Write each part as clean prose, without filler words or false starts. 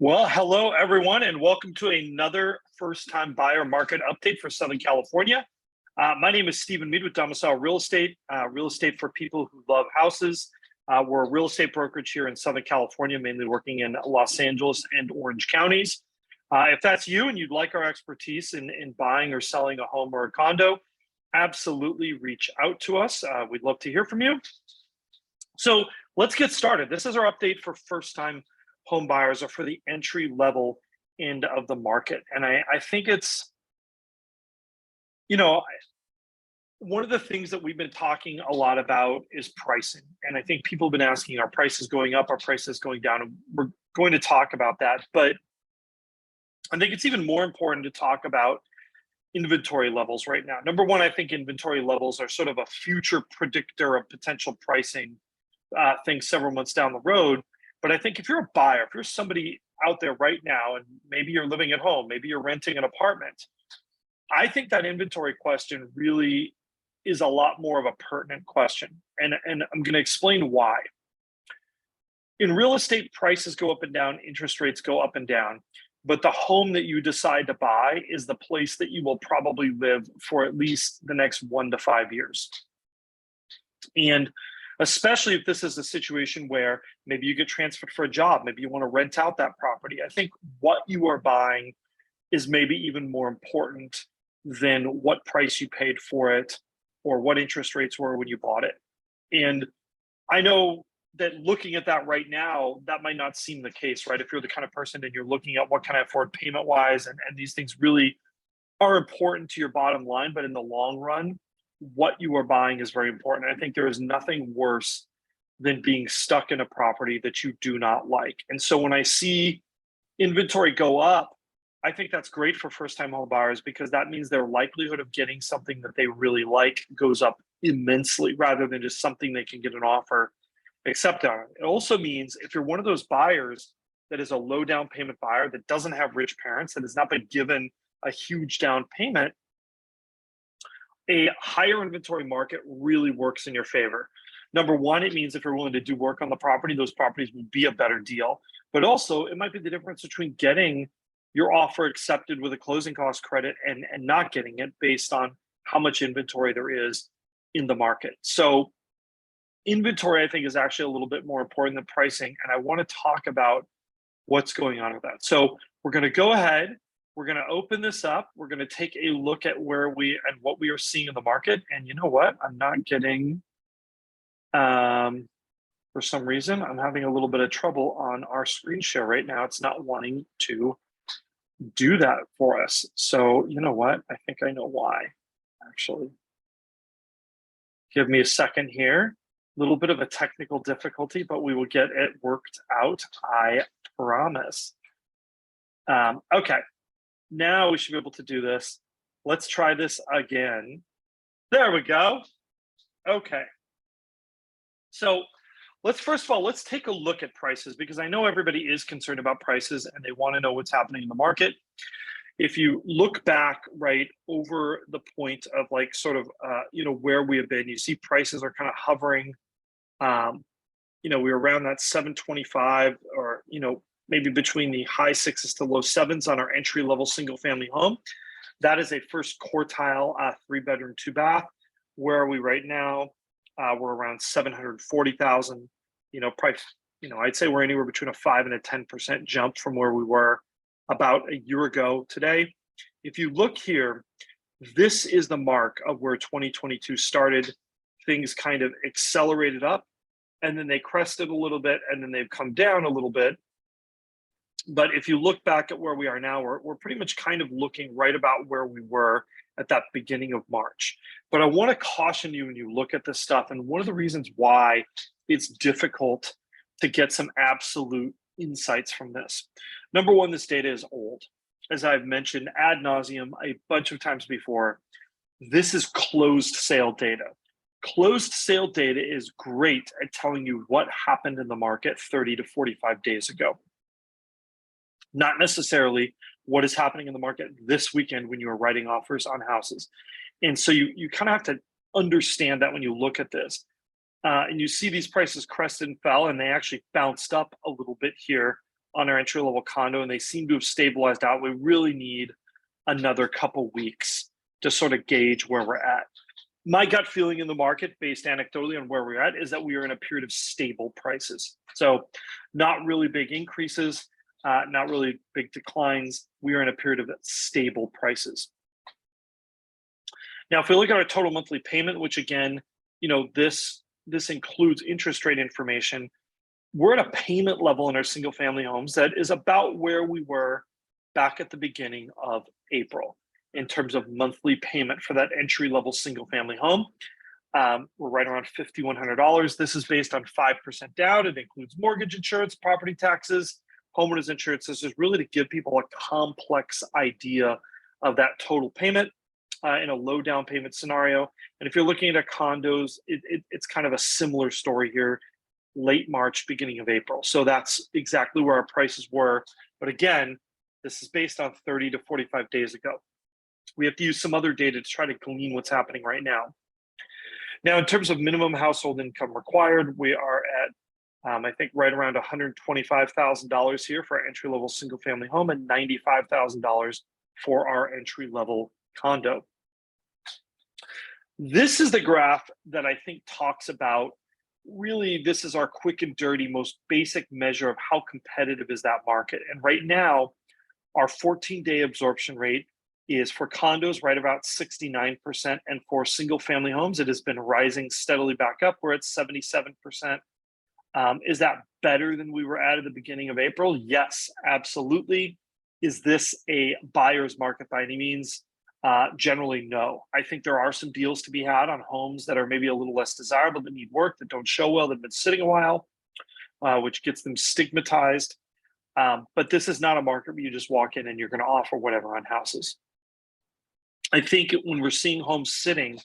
Well, hello everyone, and welcome to another first-time buyer market update for Southern California. My name is Stephen Meade with Domicile Real Estate for people who love houses. We're a real estate brokerage here in Southern California, mainly working in Los Angeles and Orange counties. If that's you and you'd like our expertise in buying or selling a home or a condo, absolutely reach out to us. We'd love to hear from you. So let's get started. This is our update for first-time home buyers or for the entry level end of the market. And I think it's, one of the things that we've been talking a lot about is pricing. And I think people have been asking, are prices going up, are prices going down? And we're going to talk about that. But I think it's even more important to talk about inventory levels right now. Number one, I think inventory levels are sort of a future predictor of potential pricing things several months down the road. But I think if you're a buyer, if you're somebody out there right now, and maybe you're living at home, maybe you're renting an apartment, I think that inventory question really is a lot more of a pertinent question. And I'm going to explain why. In real estate, prices go up and down, interest rates go up and down, but the home that you decide to buy is the place that you will probably live for at least the next 1 to 5 years. And especially if this is a situation where maybe you get transferred for a job, maybe you want to rent out that property. I think what you are buying is maybe even more important than what price you paid for it or what interest rates were when you bought it. And I know that looking at that right now, that might not seem the case, right? If you're the kind of person and you're looking at what can I afford payment-wise, and these things really are important to your bottom line, but in the long run, what you are buying is very important. I think there is nothing worse than being stuck in a property that you do not like. And so when I see inventory go up, I think that's great for first-time home buyers because that means their likelihood of getting something that they really like goes up immensely rather than just something they can get an offer accepted on. It also means if you're one of those buyers that is a low down payment buyer that doesn't have rich parents, that has not been given a huge down payment, a higher inventory market really works in your favor. Number one, it means if you're willing to do work on the property, those properties will be a better deal. But also, it might be the difference between getting your offer accepted with a closing cost credit and not getting it based on how much inventory there is in the market. So inventory, I think, is actually a little bit more important than pricing. And I want to talk about what's going on with that. So we're going to go ahead. We're going to open this up. We're going to take a look at what we are seeing in the market. And you know what? I'm not getting, for some reason, I'm having a little bit of trouble on our screen share right now. It's not wanting to do that for us. So you know what? I think I know why, actually. Give me a second here. A little bit of a technical difficulty, but we will get it worked out, I promise. Okay. Now we should be able to do this. Let's try this again. There we go. Okay. So first of all, let's take a look at prices because I know everybody is concerned about prices and they want to know what's happening in the market. If you look back right over the point of like sort of, where we have been, you see prices are kind of hovering. We're around that 725 or, maybe between the high sixes to low sevens on our entry level single family home. That is a first quartile 3-bedroom, 2-bath. Where are we right now? We're around 740,000. Price. I'd say we're anywhere between a 5 and a 10% jump from where we were about a year ago today. If you look here, this is the mark of where 2022 started. Things kind of accelerated up, and then they crested a little bit, and then they've come down a little bit. But if you look back at where we are now, we're pretty much kind of looking right about where we were at that beginning of March. But I want to caution you when you look at this stuff. And one of the reasons why it's difficult to get some absolute insights from this. Number one, this data is old. As I've mentioned ad nauseum a bunch of times before, this is closed sale data. Closed sale data is great at telling you what happened in the market 30 to 45 days ago. Not necessarily what is happening in the market this weekend when you are writing offers on houses. And so you kind of have to understand that when you look at this. And you see these prices crested and fell, and they actually bounced up a little bit here on our entry level condo, and they seem to have stabilized out. We really need another couple weeks to sort of gauge where we're at. My gut feeling in the market, based anecdotally on where we're at, is that we are in a period of stable prices. So not really big increases, not really big declines. We are in a period of stable prices. Now, if we look at our total monthly payment, which again, this includes interest rate information, we're at a payment level in our single family homes that is about where we were back at the beginning of April in terms of monthly payment for that entry level single family home. We're right around $5,100. This is based on 5% down. It includes mortgage insurance, property taxes, homeowners insurance. This is really to give people a complex idea of that total payment in a low down payment scenario. And if you're looking at condos, it's kind of a similar story here, late March, beginning of April. So that's exactly where our prices were. But again, this is based on 30 to 45 days ago. We have to use some other data to try to glean what's happening right now. Now, in terms of minimum household income required, we are at, I think, right around $125,000 here for our entry-level single-family home and $95,000 for our entry-level condo. This is the graph that I think talks about, really, this is our quick and dirty, most basic measure of how competitive is that market. And right now, our 14-day absorption rate is for condos right about 69%, and for single family homes it has been rising steadily back up. We're at 77%. Is that better than we were at the beginning of April? Yes, absolutely. Is this a buyer's market by any means? Generally, no. I think there are some deals to be had on homes that are maybe a little less desirable, that need work, that don't show well, that have been sitting a while, which gets them stigmatized. But this is not a market where you just walk in and you're going to offer whatever on houses. I think when we're seeing homes sitting,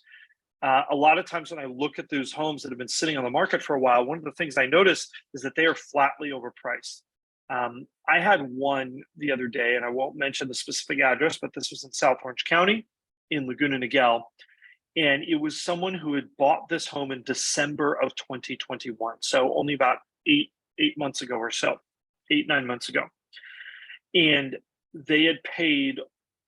a lot of times when I look at those homes that have been sitting on the market for a while, one of the things I notice is that they are flatly overpriced. I had one the other day, and I won't mention the specific address, but this was in South Orange County in Laguna Niguel. And it was someone who had bought this home in December of 2021. So only about eight months ago or so, 9 months ago. And they had paid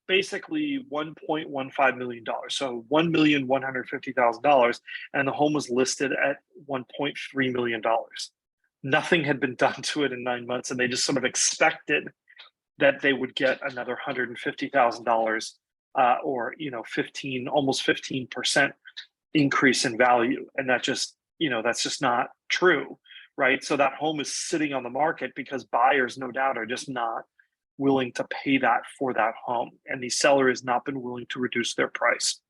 basically $1.15 million. So $1,150,000. And the home was listed at $1.3 million. Nothing had been done to it in 9 months. And they just sort of expected that they would get another $150,000 or, almost 15% increase in value. And that just, that's just not true, right? So that home is sitting on the market because buyers, no doubt, are just not willing to pay that for that home. And the seller has not been willing to reduce their price.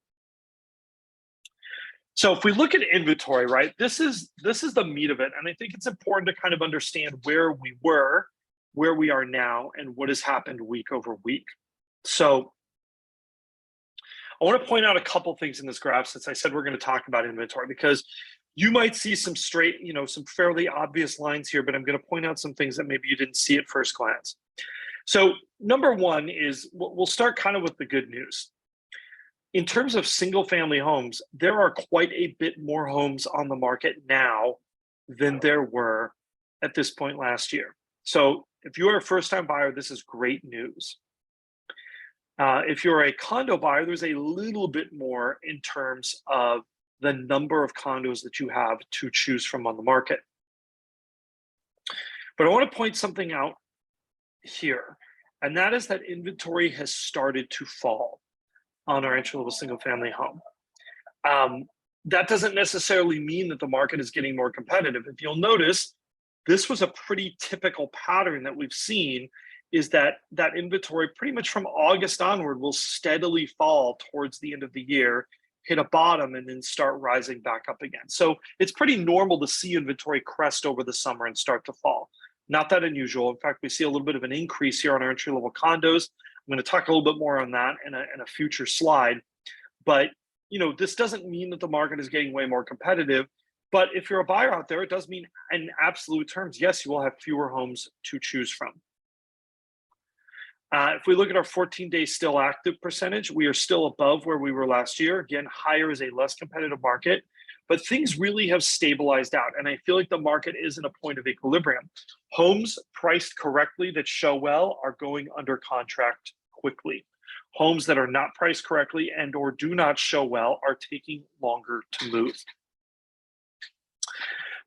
So if we look at inventory, right, this is the meat of it. And I think it's important to kind of understand where we were, where we are now, and what has happened week over week. So I want to point out a couple things in this graph, since I said we're going to talk about inventory, because you might see some some fairly obvious lines here, but I'm going to point out some things that maybe you didn't see at first glance. So number one is, we'll start kind of with the good news. In terms of single family homes, there are quite a bit more homes on the market now than there were at this point last year. So if you are a first-time buyer, this is great news. If you're a condo buyer, there's a little bit more in terms of the number of condos that you have to choose from on the market. But I want to point something out here, and that is that inventory has started to fall on our entry-level single-family home. That doesn't necessarily mean that the market is getting more competitive. If you'll notice, this was a pretty typical pattern that we've seen, is that inventory pretty much from August onward will steadily fall towards the end of the year, hit a bottom, and then start rising back up again. So it's pretty normal to see inventory crest over the summer and start to fall. Not that unusual. In fact, we see a little bit of an increase here on our entry-level condos. I'm going to talk a little bit more on that in a future slide. But this doesn't mean that the market is getting way more competitive. But if you're a buyer out there, it does mean, in absolute terms, yes, you will have fewer homes to choose from. If we look at our 14-day still active percentage, we are still above where we were last year. Again, higher is a less competitive market. but things really have stabilized out. And I feel like the market is in a point of equilibrium. Homes priced correctly that show well are going under contract quickly. Homes that are not priced correctly and or do not show well are taking longer to move.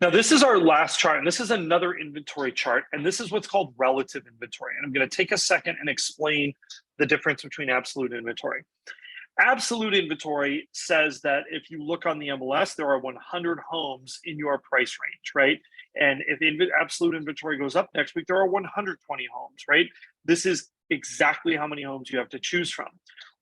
Now, this is our last chart, and this is another inventory chart, and this is what's called relative inventory. And I'm going to take a second and explain the difference between absolute inventory. Absolute inventory says that if you look on the MLS, there are 100 homes in your price range, right? And if absolute inventory goes up next week, there are 120 homes, right? This is exactly how many homes you have to choose from.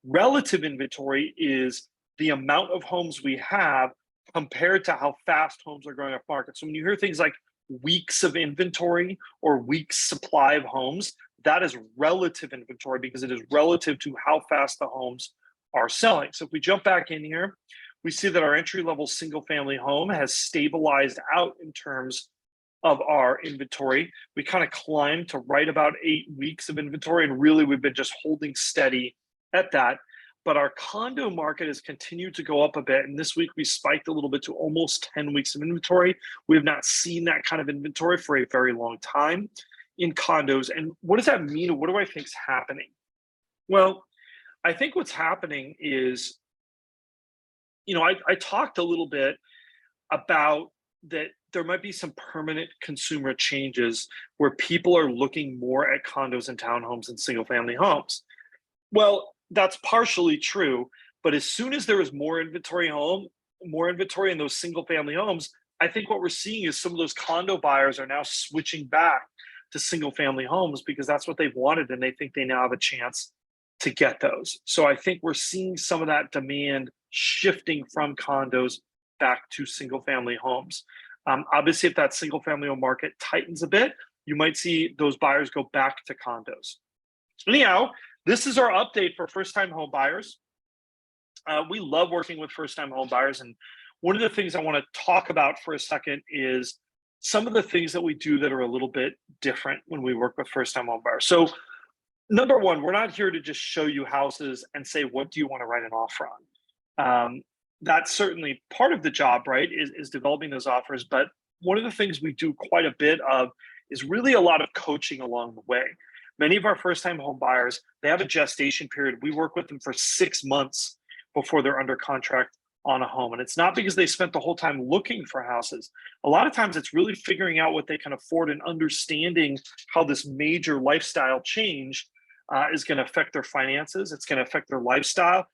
Relative inventory is the amount of homes we have compared to how fast homes are going off market. So when you hear things like weeks of inventory or weeks supply of homes, that is relative inventory because it is relative to how fast the homes are selling. So if we jump back in here, we see that our entry-level single-family home has stabilized out in terms of our inventory. We kind of climbed to right about 8 weeks of inventory, and really we've been just holding steady at that. But our condo market has continued to go up a bit. And this week we spiked a little bit to almost 10 weeks of inventory. We have not seen that kind of inventory for a very long time in condos. And what does that mean? What do I think is happening? Well, I think what's happening is, I talked a little bit about that there might be some permanent consumer changes where people are looking more at condos and townhomes and single family homes. Well, that's partially true, but as soon as there is more inventory in those single family homes, I think what we're seeing is some of those condo buyers are now switching back to single family homes because that's what they've wanted and they think they now have a chance to get those. So I think we're seeing some of that demand shifting from condos back to single family homes. Obviously, if that single family home market tightens a bit, you might see those buyers go back to condos. Anyhow, this is our update for first-time home buyers. We love working with first-time home buyers. And one of the things I want to talk about for a second is some of the things that we do that are a little bit different when we work with first-time home buyers. So number one, we're not here to just show you houses and say, what do you want to write an offer on? That's certainly part of the job, right, is developing those offers. But one of the things we do quite a bit of is really a lot of coaching along the way. Many of our first-time home buyers, they have a gestation period. We work with them for 6 months before they're under contract on a home. And it's not because they spent the whole time looking for houses. A lot of times it's really figuring out what they can afford and understanding how this major lifestyle change is going to affect their finances. It's going to affect their lifestyle.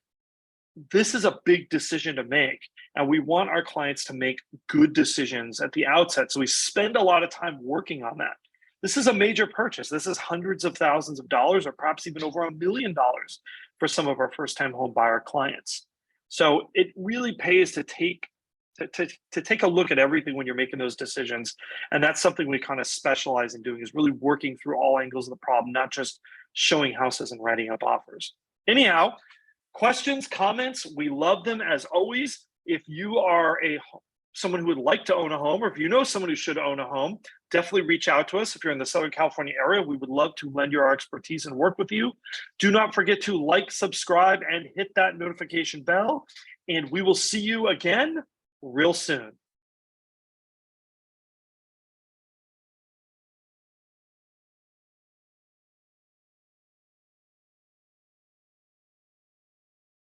This is a big decision to make. And we want our clients to make good decisions at the outset. So we spend a lot of time working on that. This is a major purchase. This is hundreds of thousands of dollars or perhaps even over $1 million for some of our first-time home buyer clients. So it really pays to take a look at everything when you're making those decisions. And that's something we kind of specialize in doing, is really working through all angles of the problem, not just showing houses and writing up offers. Anyhow, questions, comments, we love them as always. If you are someone who would like to own a home, or if you know someone who should own a home, definitely reach out to us. If you're in the Southern California area, we would love to lend you our expertise and work with you. Do not forget to like, subscribe, and hit that notification bell. And we will see you again real soon.